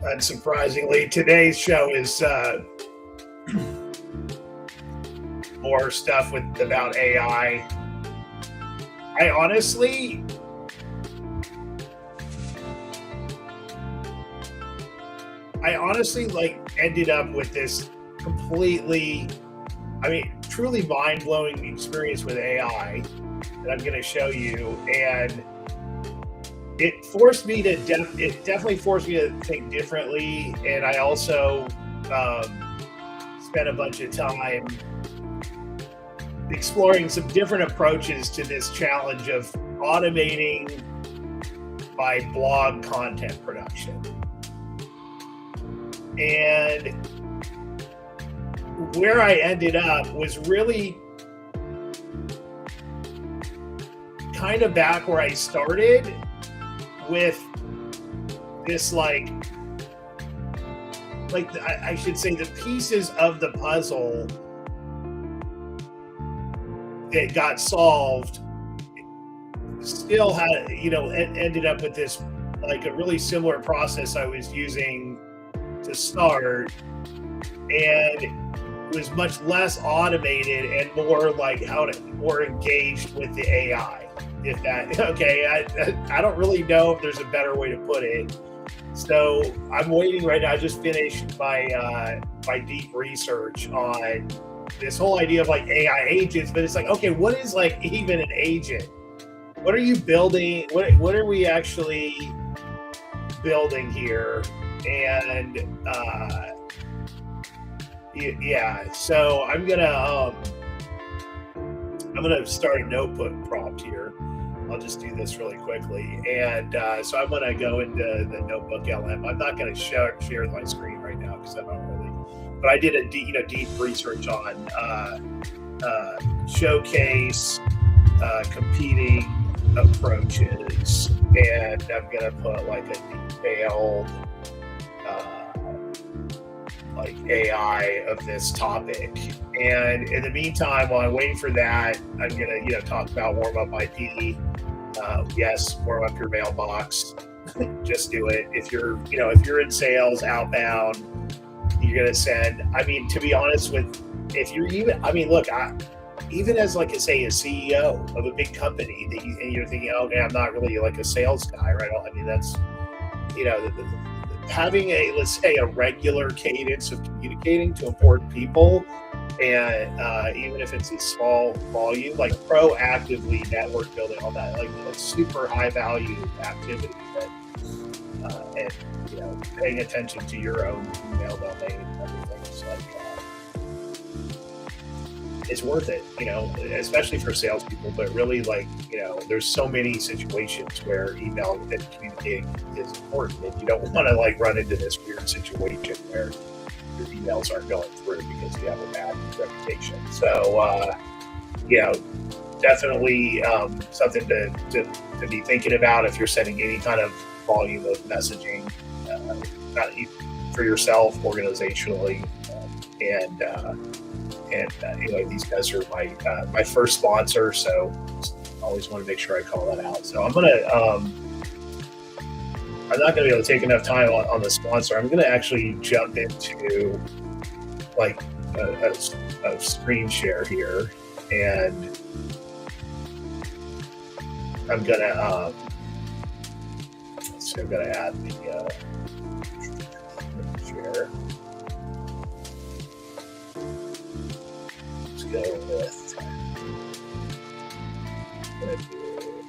Unsurprisingly, today's show is more stuff about AI. I honestly, like ended up with this completely, truly mind-blowing experience with AI that I'm going to show you, and it forced me to it definitely forced me to think differently, and I also spent a bunch of time exploring some different approaches to this challenge of automating my blog content production. And where I ended up was really kind of back where I started, with this I should say the pieces of the puzzle that got solved still had, ended up with this a really similar process I was using to start, and it was much less automated and more more engaged with the AI. If that, okay, I don't really know if there's a better way to put it. So I'm waiting right now. I just finished my deep research on this whole idea of AI agents, but it's okay, what is even an agent? What are you building? What are we actually building here? And yeah, so I'm gonna start a notebook prompt here. I'll just do this really quickly. And so I'm going to go into the Notebook LM. I'm not going to share my screen right now because I don't really, but I did a deep research on showcase competing approaches. And I'm going to put a detailed AI of this topic. And in the meantime, while I'm waiting for that, I'm gonna talk about warm up IP. Yes, warm up your mailbox. Just do it. If you're in sales outbound, you're gonna send. To be honest if you're even, look, even as a CEO of a big company and you're thinking, okay, I'm not really a sales guy, right? That's having let's say a regular cadence of communicating to important people, and even if it's a small volume, proactively network building, all that, super high value activity, that, and paying attention to your own email domain and everything is worth it, especially for salespeople. But really, there's so many situations where email and communicating is important, and you don't want to run into this weird situation where your emails aren't going through because you have a bad reputation. So, definitely something to be thinking about if you're sending any kind of volume of messaging, not for yourself, organizationally, and these guys are my first sponsor, so always want to make sure I call that out. So I'm not going to be able to take enough time on the sponsor. I'm going to actually jump into a screen share here, and I'm going to I'm going to add the share. Let's go with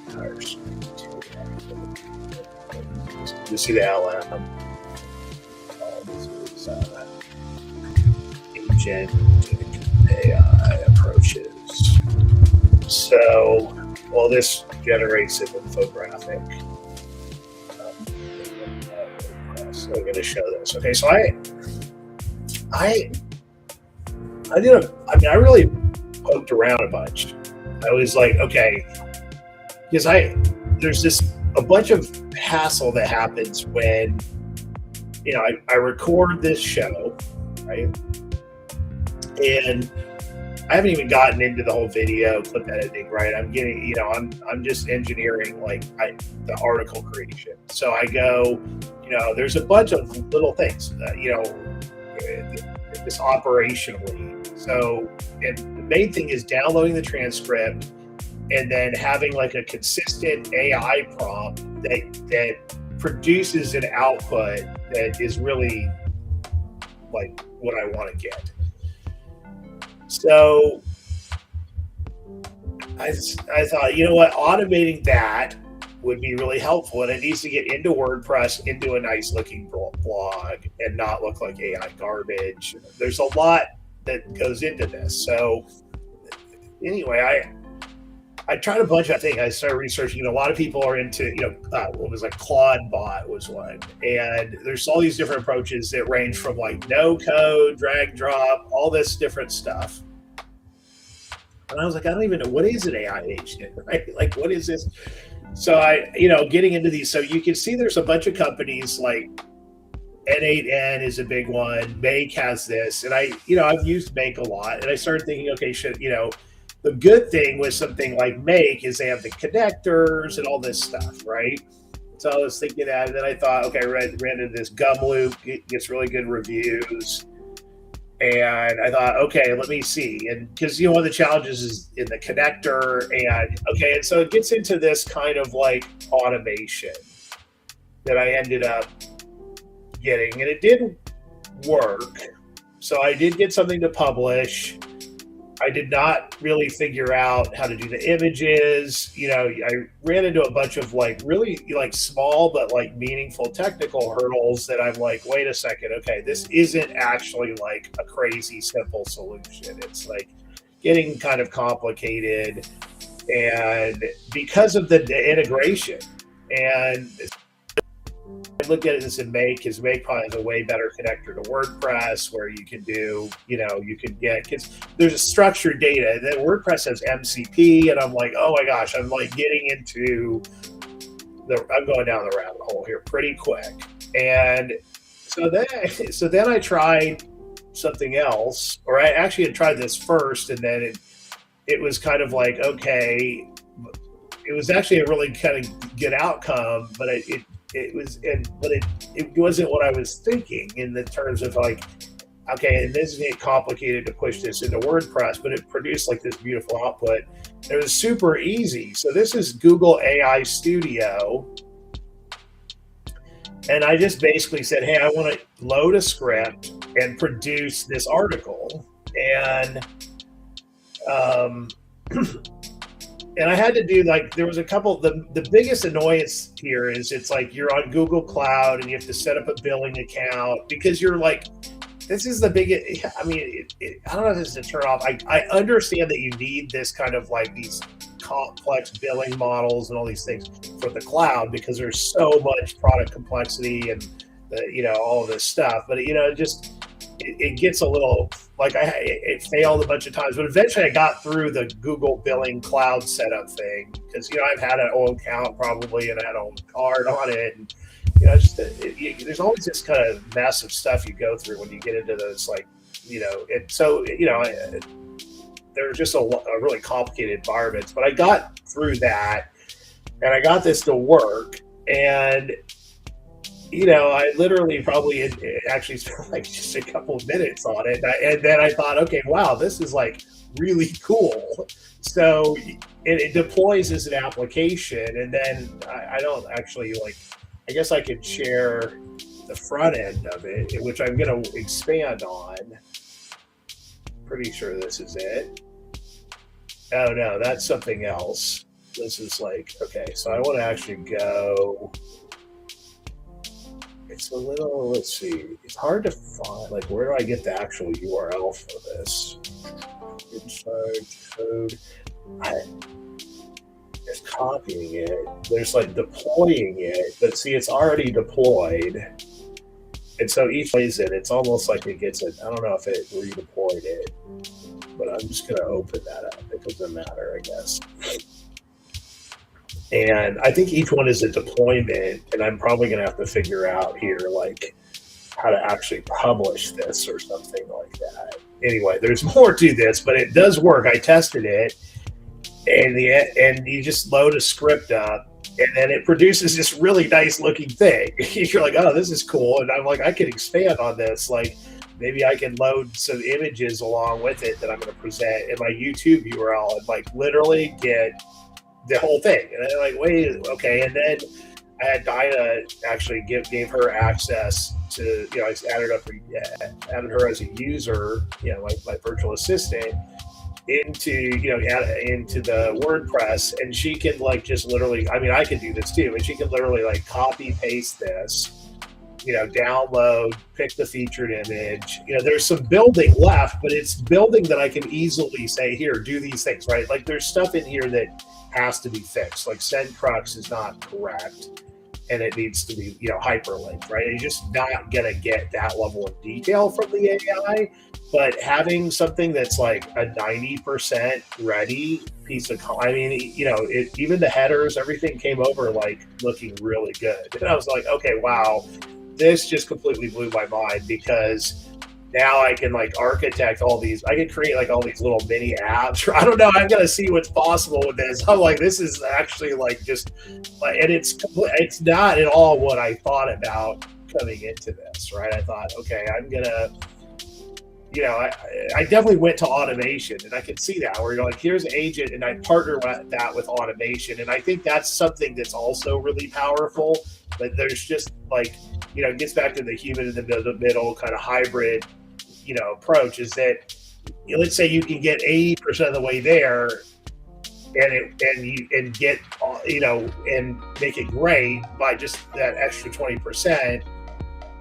entire screen too. You see the LM. This is agent AI approaches. So, this generates an infographic. So I'm going to show this. Okay, so I really poked around a bunch. I was okay, because there's a bunch of hassle that happens when, I record this show, right? And I haven't even gotten into the whole video clip editing, right? I'm getting, I'm just engineering the article creation. So I go, there's a bunch of little things, just operationally. So, and the main thing is downloading the transcript and then having like a consistent AI prompt that produces an output that is really like what I want to get. So I thought, automating that would be really helpful, and it needs to get into WordPress, into a nice looking blog, and not look like AI garbage. There's a lot that goes into this. So anyway, I tried a bunch of things. I started researching. A lot of people are into, what was like Claude bot was one, and there's all these different approaches that range from like no code, drag drop, all this different stuff. And I was like, I don't even know, what is an AI agent, right? Like, what is this? So getting into these, so you can see there's a bunch of companies like N8N is a big one. Make has this, and I've used Make a lot, and I started thinking, okay, the good thing with something like Make is they have the connectors and all this stuff, right? So I was thinking that, and then I thought, okay, I ran into this Gumloop, it gets really good reviews. And I thought, okay, let me see. And because, one of the challenges is in the connector. And so it gets into this kind of like automation that I ended up getting. And it did work. So I did get something to publish. I did not really figure out how to do the images. I ran into a bunch of like really like small but like meaningful technical hurdles that I'm like, wait a second, okay, this isn't actually like a crazy simple solution. It's like getting kind of complicated, and because of the integration. And I look at it as in Make, because Make probably has a way better connector to WordPress, where you can do, you can get, because there's a structured data, and then WordPress has MCP, and I'm like, oh my gosh, I'm like getting into I'm going down the rabbit hole here pretty quick. And so then I tried something else, or I actually had tried this first, and then it was kind of like, okay, it was actually a really kind of good outcome, but it wasn't what I was thinking in the terms of like, okay, and this is getting complicated to push this into WordPress, but it produced like this beautiful output. It was super easy. So this is Google AI Studio. And I just basically said, hey, I want to load a script and produce this article. And and I had to do there was a couple, the biggest annoyance here is it's like you're on Google Cloud and you have to set up a billing account, because you're like, this is the biggest, I mean, I don't know if this is a turn off. I understand that you need this kind of like these complex billing models and all these things for the cloud, because there's so much product complexity and all of this stuff. But it gets a little like it failed a bunch of times, but eventually I got through the Google billing cloud setup thing, because I've had an old account probably, and I had an old card on it, and there's always this kind of mess of stuff you go through when you get into those they're just a really complicated environments. But I got through that, and I got this to work, and I literally probably actually spent like just a couple of minutes on it. And then I thought, okay, wow, this is like really cool. So it deploys as an application. And then I don't actually I guess I could share the front end of it, which I'm going to expand on. Pretty sure this is it. Oh no, that's something else. This is okay, so I want to actually go. It's a little, let's see, it's hard to find, where do I get the actual URL for this? Inside code. It's copying it. There's deploying it, but see, it's already deployed. And so each plays it, it's almost like it gets it. I don't know if it redeployed it, but I'm just going to open that up. It doesn't matter, I guess. And I think each one is a deployment, and I'm probably going to have to figure out here, how to actually publish this or something like that. Anyway, there's more to this, but it does work. I tested it, and you just load a script up, and then it produces this really nice looking thing. You're like, oh, this is cool. And I'm like, I can expand on this. Like, maybe I can load some images along with it that I'm going to present in my YouTube URL and like literally get the whole thing. And I'm like, wait, okay. And then I had Dinah actually gave her access to, I added her as a user, my virtual assistant into into the WordPress, and she can like just literally, I mean, I can do this too, but she can literally like copy paste this, download, pick the featured image. There's some building left, but it's building that I can easily say, here, do these things, right? Like there's stuff in here that has to be fixed. Like send crux is not correct, and it needs to be, hyperlinked, right? You're just not gonna get that level of detail from the AI. But having something that's like a 90% ready piece of, even the headers, everything came over like looking really good. And I was like, okay, wow, this just completely blew my mind, because now I can like architect all these, I can create like all these little mini apps. I don't know, I'm going to see what's possible with this. I'm like, this is actually like just, like, and it's not at all what I thought about coming into this, right? I thought, okay, I'm going to, I definitely went to automation, and I can see that where you're like, here's an agent, and I partner that with automation. And I think that's something that's also really powerful. But there's just like, it gets back to the human in the middle kind of hybrid, approach, is that let's say you can get 80% of the way there and get, and make it great by just that extra 20%.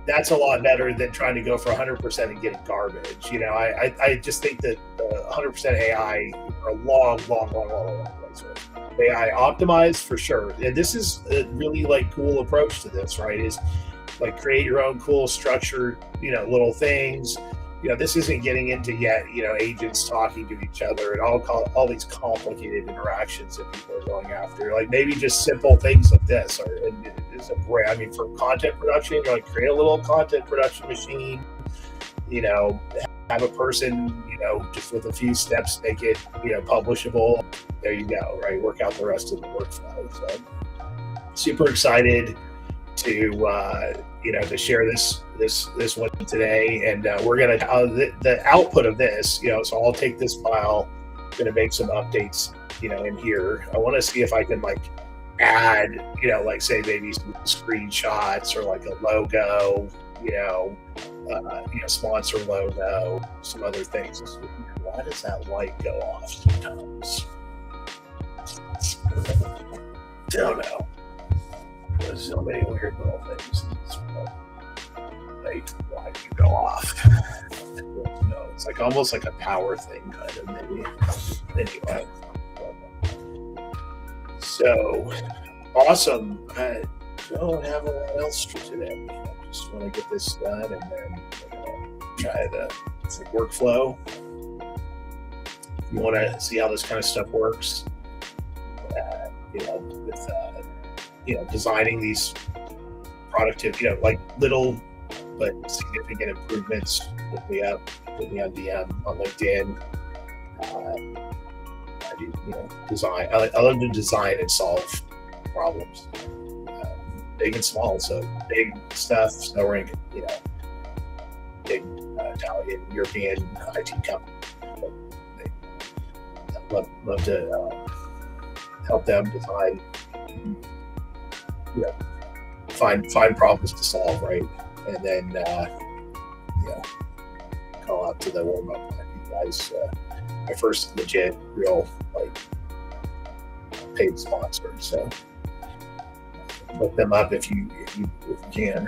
That's a lot better than trying to go for 100% and getting garbage. I just think that 100% AI are a long ways with AI optimized for sure. And this is a really like cool approach to this, right? Is like create your own cool structured, little things. This isn't getting into yet, agents talking to each other and all these complicated interactions that people are going after. Like maybe just simple things like this is a great, I mean, for content production, like create a little content production machine, have a person, just with a few steps, make it, publishable. There you go, right? Work out the rest of the workflow. So super excited to, to share this one today. And we're going to, the output of this, so I'll take this file, going to make some updates, in here. I want to see if I can like add, like say maybe some screenshots or like a logo, sponsor logo, some other things. Why does that light go off sometimes? Don't know. There's so many weird little things. Why do you go off? No, it's like almost like a power thing, kind of maybe. Anyway, so awesome. I don't have a lot else for today. I just want to get this done and then try the workflow. If you want to see how this kind of stuff works, with designing these productivity, like little but significant improvements. Hit me on DM on LinkedIn. I do, design. I love to design and solve problems, big and small. So big stuff, Snowrank, big Italian, European IT company. Love to help them design, find problems to solve, right? And then, call out to the warm up you guys. My first legit, real, paid sponsor. So look them up if you can.